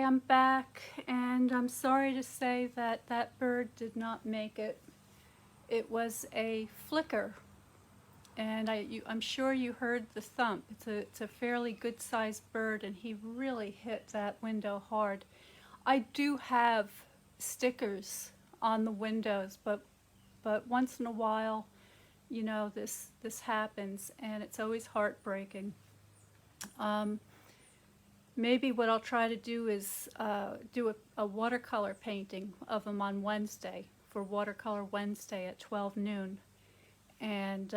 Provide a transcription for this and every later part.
I'm back, and I'm sorry to say that that bird did not make it. It was a flicker, and I'm sure you heard the thump. It's a fairly good-sized bird, and he really hit that window hard. I do have stickers on the windows, but once in a while, you know, this happens, and it's always heartbreaking. Maybe what I'll try to do is do a watercolor painting of them on Wednesday, for Watercolor Wednesday at 12 noon. And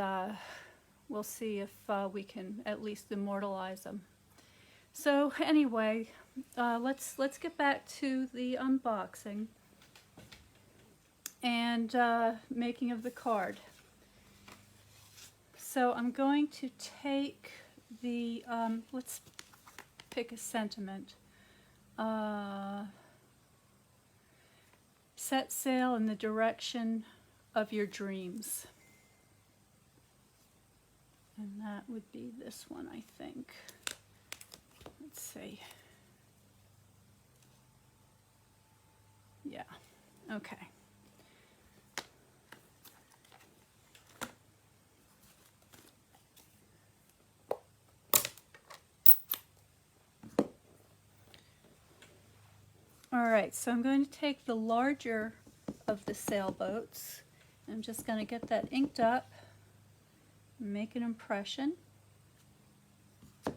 we'll see if we can at least immortalize them. So anyway, let's get back to the unboxing and making of the card. So I'm going to take the, let's pick a sentiment. Set sail in the direction of your dreams. And that would be this one, I think. Let's see. Yeah, okay. Alright, so I'm going to take the larger of the sailboats. I'm just going to get that inked up, make an impression. And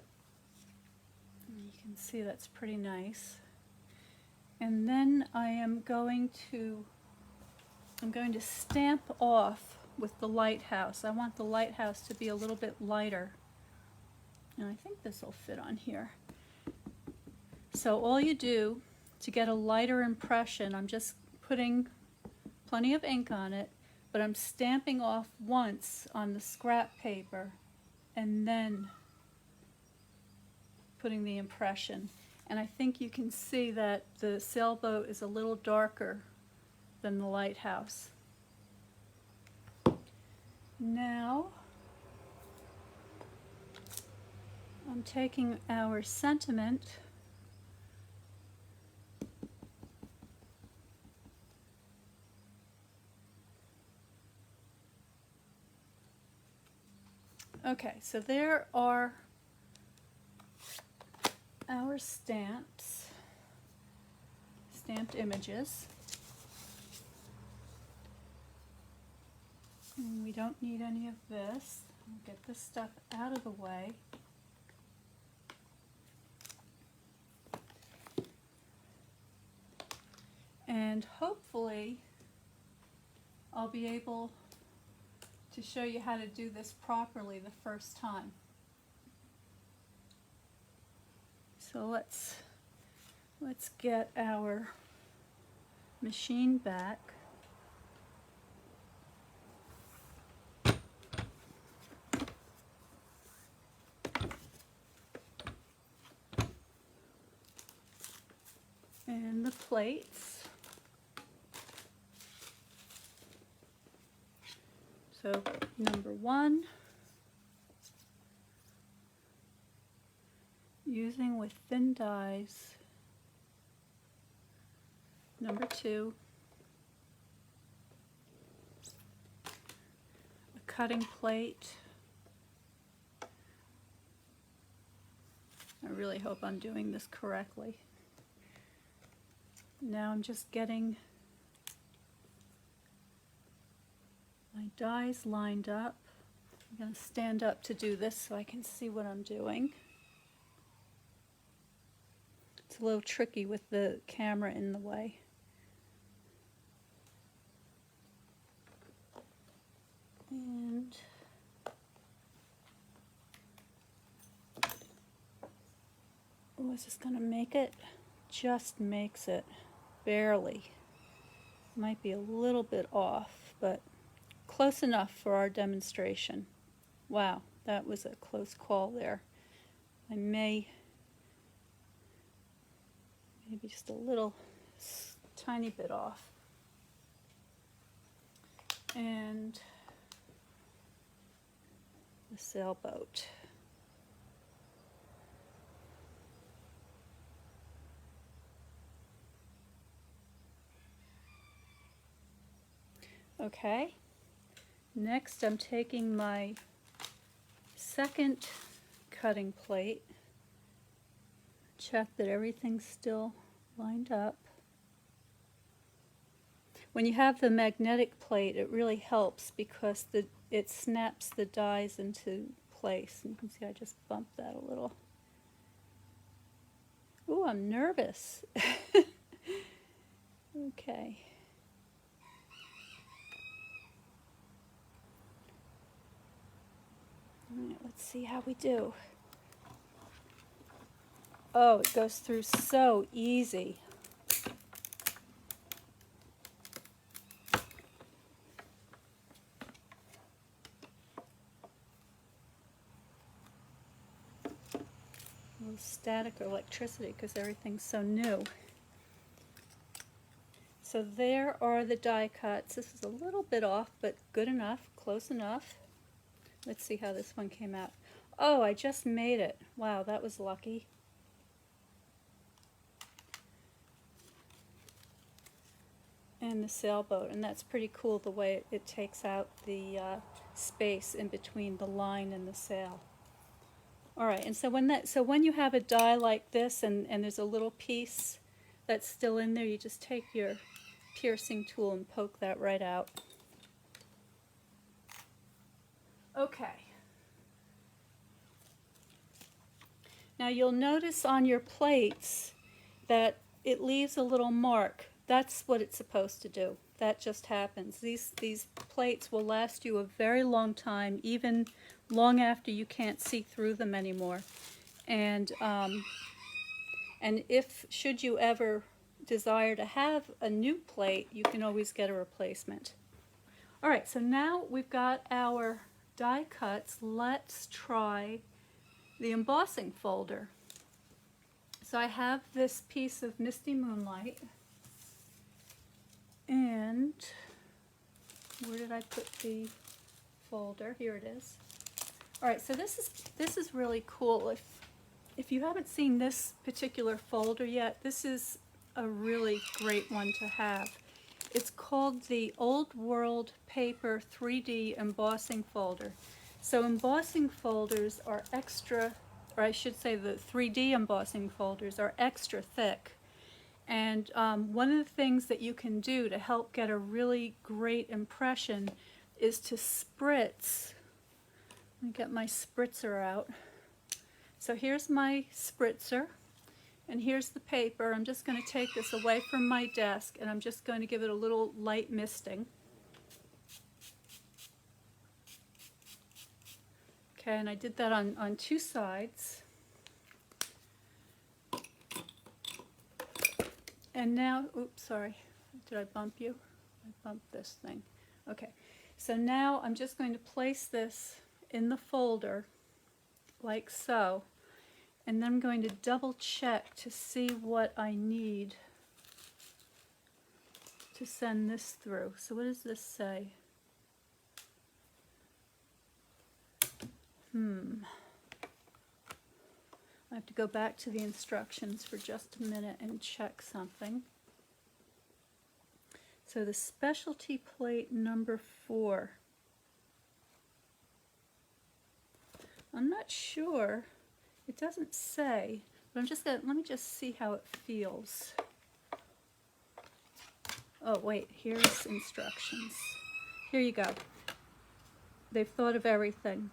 you can see that's pretty nice. And then I'm going to stamp off with the lighthouse. I want the lighthouse to be a little bit lighter. And I think this will fit on here. So all you do to get a lighter impression, I'm just putting plenty of ink on it, but I'm stamping off once on the scrap paper and then putting the impression. And I think you can see that the sailboat is a little darker than the lighthouse. Now I'm taking our sentiment Okay, so there are our stamps, stamped images. And we don't need any of this. I'll get this stuff out of the way. And hopefully I'll be able to show you how to do this properly the first time. So let's get our machine back. And the plates. So number 1, using with thin dies. Number 2, a cutting plate. I really hope I'm doing this correctly. Now I'm just getting my dies lined up. I'm going to stand up to do this so I can see what I'm doing. It's a little tricky with the camera in the way. And oh, is this going to make it? Just makes it, barely. Might be a little bit off, but close enough for our demonstration. Wow, that was a close call there. I maybe just a little tiny bit off. And the sailboat. Okay, next I'm taking my second cutting plate, check that everything's still lined up. When you have the magnetic plate, it really helps because it snaps the dies into place. And you can see I just bumped that a little. Ooh, I'm nervous. Okay. All right, let's see how we do. Oh, it goes through so easy. A little static or electricity because everything's so new. So there are the die cuts. This is a little bit off, but good enough, close enough. Let's see how this one came out. Oh, I just made it. Wow, that was lucky. And the sailboat, and that's pretty cool the way it takes out the space in between the line and the sail. All right, and so when you have a die like this and there's a little piece that's still in there, you just take your piercing tool and poke that right out. Okay. Now you'll notice on your plates that it leaves a little mark. That's what it's supposed to do. That just happens. These plates will last you a very long time, even long after you can't see through them anymore. And if should you ever desire to have a new plate, you can always get a replacement. All right, so now we've got our die cuts. Let's try the embossing folder. So I have this piece of Misty Moonlight, and where did I put the folder? Here it is. All right, so this is really cool. If you haven't seen this particular folder yet, this is a really great one to have. It's called the Old World Paper 3D Embossing Folder. So embossing folders are extra, or I should say the 3D embossing folders are extra thick. And one of the things that you can do to help get a really great impression is to spritz. Let me get my spritzer out. So here's my spritzer, and here's the paper. I'm just going to take this away from my desk, and I'm just going to give it a little light misting. Okay, and I did that on two sides. And now, oops, sorry, did I bump you? I bumped this thing. Okay, so now I'm just going to place this in the folder like so, and then I'm going to double check to see what I need to send this through. So what does this say? I have to go back to the instructions for just a minute and check something. So the specialty plate number 4. I'm not sure. It doesn't say, but I'm just gonna, let me just see how it feels. Oh wait, here's instructions. Here you go. They've thought of everything.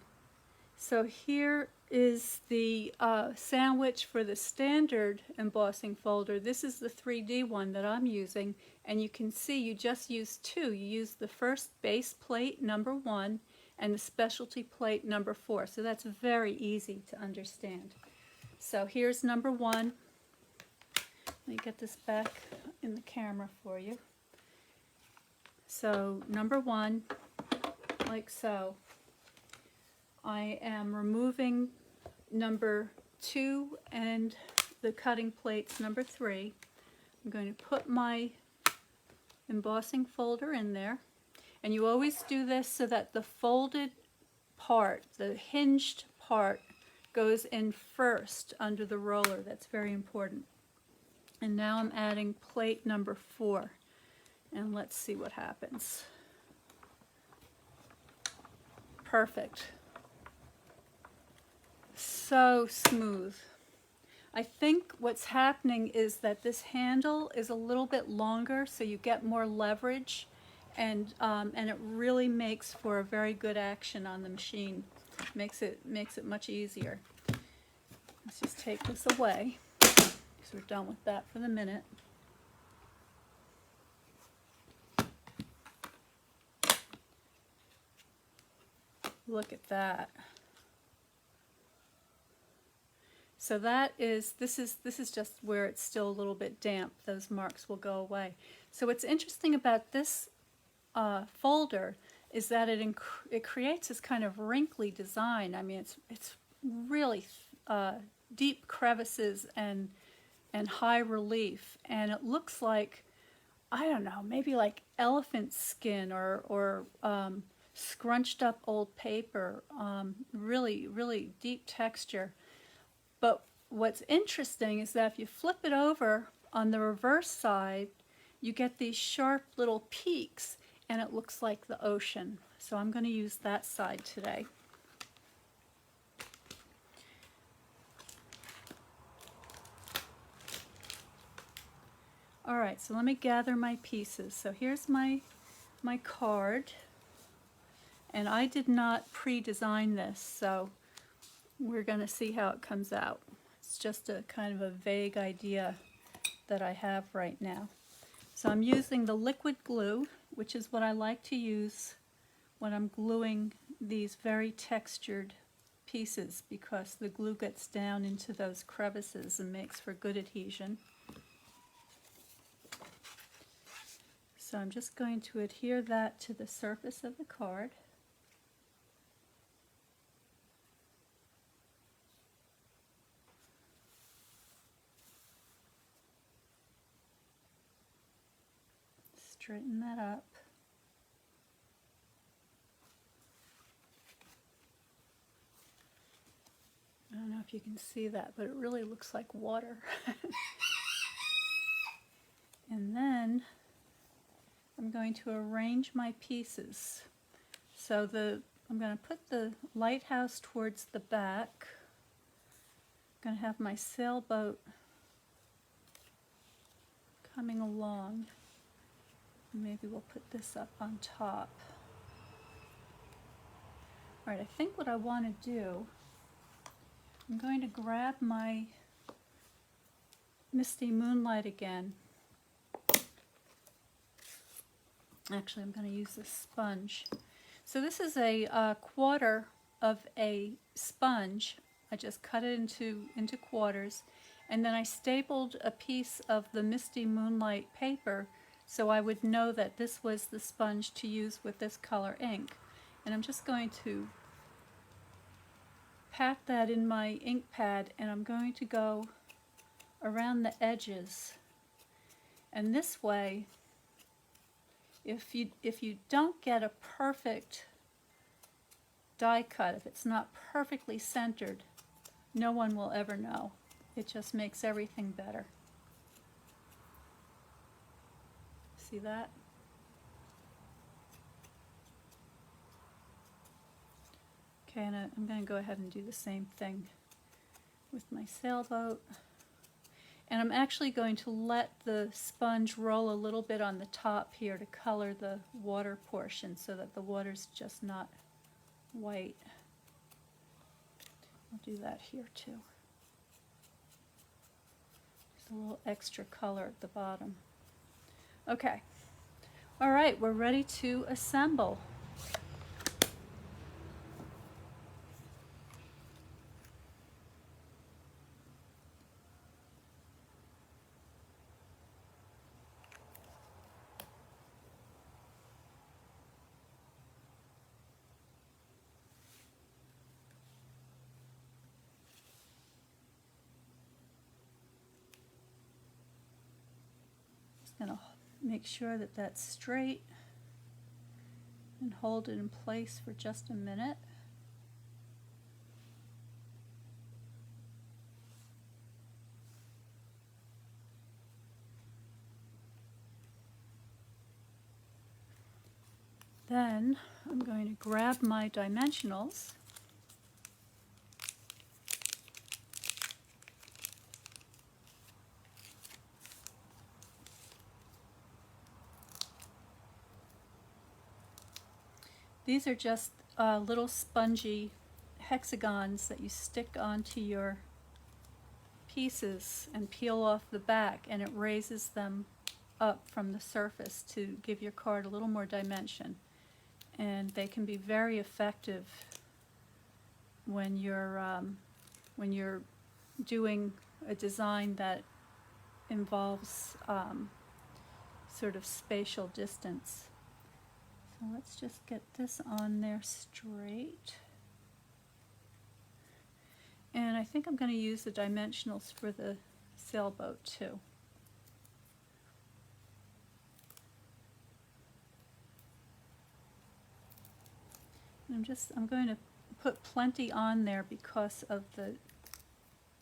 So here is the sandwich for the standard embossing folder. This is the 3D one that I'm using, and you can see you just use 2. You use the first base plate, number 1, and the specialty plate, number 4. So that's very easy to understand. So here's number 1. Let me get this back in the camera for you. So number 1, like so. I am removing number 2 and the cutting plates number 3. I'm going to put my embossing folder in there, and you always do this so that the folded part, the hinged part, goes in first under the roller. That's very important. And now I'm adding plate number 4, and let's see what happens. perfect. So smooth. I think what's happening is that this handle is a little bit longer, so you get more leverage, and it really makes for a very good action on the machine. Makes it much easier. Let's just take this away, because we're done with that for the minute. Look at that. So this is just where it's still a little bit damp. Those marks will go away. So what's interesting about this folder is that it creates this kind of wrinkly design. I mean, it's really deep crevices and high relief, and it looks like, I don't know, maybe like elephant skin or scrunched up old paper. Really, really deep texture. But what's interesting is that if you flip it over on the reverse side, you get these sharp little peaks, and it looks like the ocean. So I'm going to use that side today. All right, so let me gather my pieces. So here's my card, and I did not pre-design this, so we're going to see how it comes out. It's just a kind of a vague idea that I have right now. So I'm using the liquid glue, which is what I like to use when I'm gluing these very textured pieces, because the glue gets down into those crevices and makes for good adhesion. So I'm just going to adhere that to the surface of the card. Straighten that up. I don't know if you can see that, but it really looks like water. And then I'm going to arrange my pieces. So I'm going to put the lighthouse towards the back. I'm going to have my sailboat coming along. Maybe we'll put this up on top. All right, I think what I want to do, I'm going to grab my Misty Moonlight again. Actually, I'm going to use this sponge. So this is a quarter of a sponge. I just cut it into quarters, and then I stapled a piece of the Misty Moonlight paper so I would know that this was the sponge to use with this color ink. And I'm just going to pat that in my ink pad, and I'm going to go around the edges. And this way, if you don't get a perfect die cut, if it's not perfectly centered, no one will ever know. It just makes everything better. See that? Okay, and I'm going to go ahead and do the same thing with my sailboat. And I'm actually going to let the sponge roll a little bit on the top here to color the water portion so that the water's just not white. I'll do that here too. Just a little extra color at the bottom. Okay. All right, we're ready to assemble. Just going to make sure that that's straight and hold it in place for just a minute. then I'm going to grab my dimensionals. These are just little spongy hexagons that you stick onto your pieces and peel off the back, and it raises them up from the surface to give your card a little more dimension. And they can be very effective when you're doing a design that involves sort of spatial distance. So let's just get this on there straight. And I think I'm going to use the dimensionals for the sailboat too. I'm going to put plenty on there because of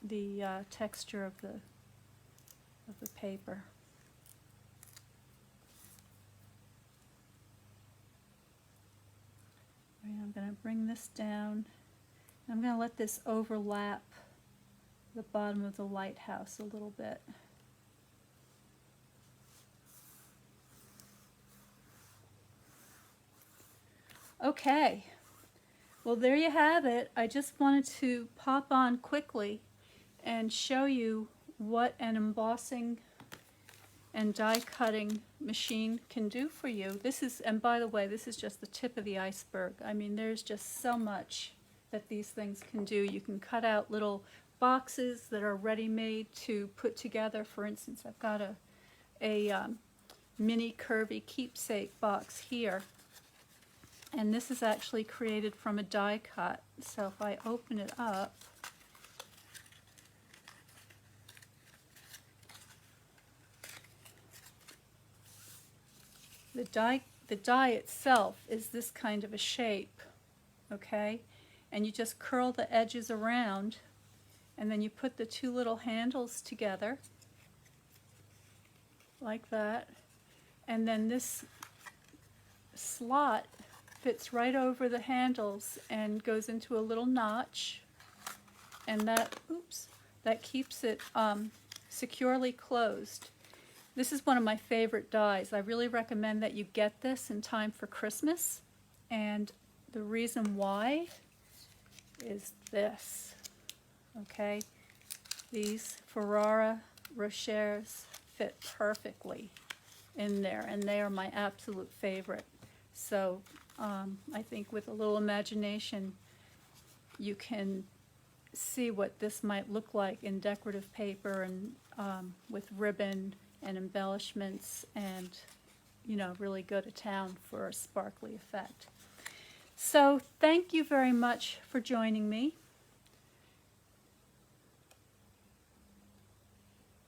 the texture of the paper. Right, I'm going to bring this down. I'm going to let this overlap the bottom of the lighthouse a little bit. Okay, well there you have it. I just wanted to pop on quickly and show you what an embossing and die cutting machine can do for you. This is, and by the way, this is just the tip of the iceberg. I mean, there's just so much that these things can do. You can cut out little boxes that are ready-made to put together. For instance, I've got a mini curvy keepsake box here, and this is actually created from a die cut. So if I open it up, the die itself is this kind of a shape, okay? And you just curl the edges around, and then you put the two little handles together like that, and then this slot fits right over the handles and goes into a little notch, and that keeps it securely closed. This is one of my favorite dies. I really recommend that you get this in time for Christmas, and the reason why is this, okay? These Ferrara Rochers fit perfectly in there, and they are my absolute favorite. So I think with a little imagination you can see what this might look like in decorative paper and with ribbon and embellishments, and you know, really go to town for a sparkly effect. So thank you very much for joining me.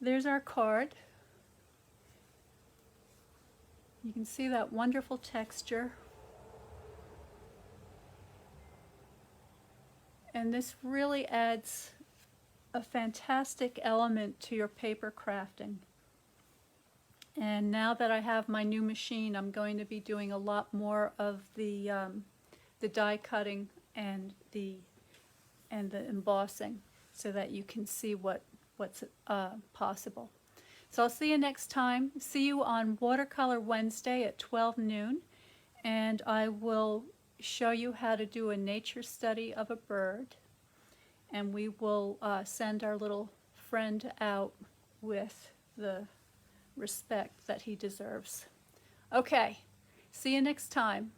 There's our card. You can see that wonderful texture. And this really adds a fantastic element to your paper crafting. And now that I have my new machine, I'm going to be doing a lot more of the die cutting and the embossing, so that you can see what's possible. So I'll see you next time. See you on Watercolor Wednesday at 12 noon, and I will show you how to do a nature study of a bird, and we will send our little friend out with the respect that he deserves. Okay, see you next time.